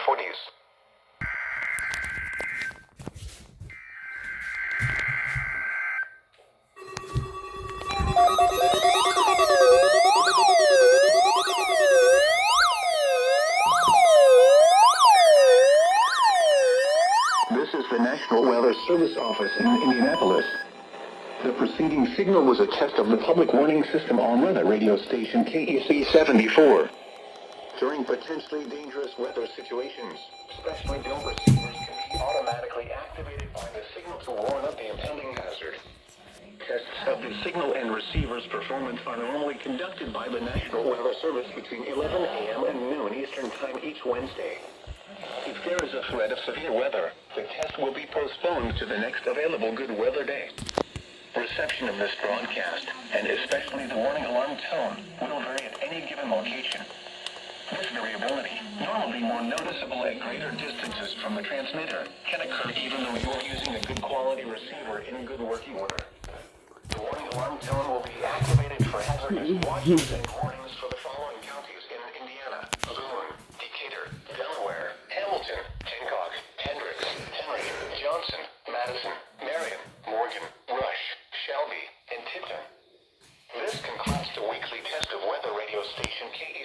ER40s. This is the National Weather Service Office in Indianapolis. The preceding signal was a test of the public warning system on weather radio station KEC74. During potentially dangerous weather situations, especially bill receivers can be automatically activated by the signal to warn of the impending hazard. Tests of the signal and receiver's performance are normally conducted by the National Weather Service between 11 a.m. and noon Eastern Time each Wednesday. If there is a threat of severe weather, the test will be postponed to the next available good weather day. Reception of this broadcast, and especially the warning alarm tone, will vary at any given location. This variability, normally more noticeable at greater distances from the transmitter, can occur even though you are using a good quality receiver in good working order. The warning alarm tone will be activated for hazardous watches and warnings for the following counties in Indiana: Boone, Decatur, Delaware, Hamilton, Hancock, Hendricks, Henry, Johnson, Madison, Marion, Morgan, Rush, Shelby, and Tipton. This concludes the weekly test of weather radio station KEC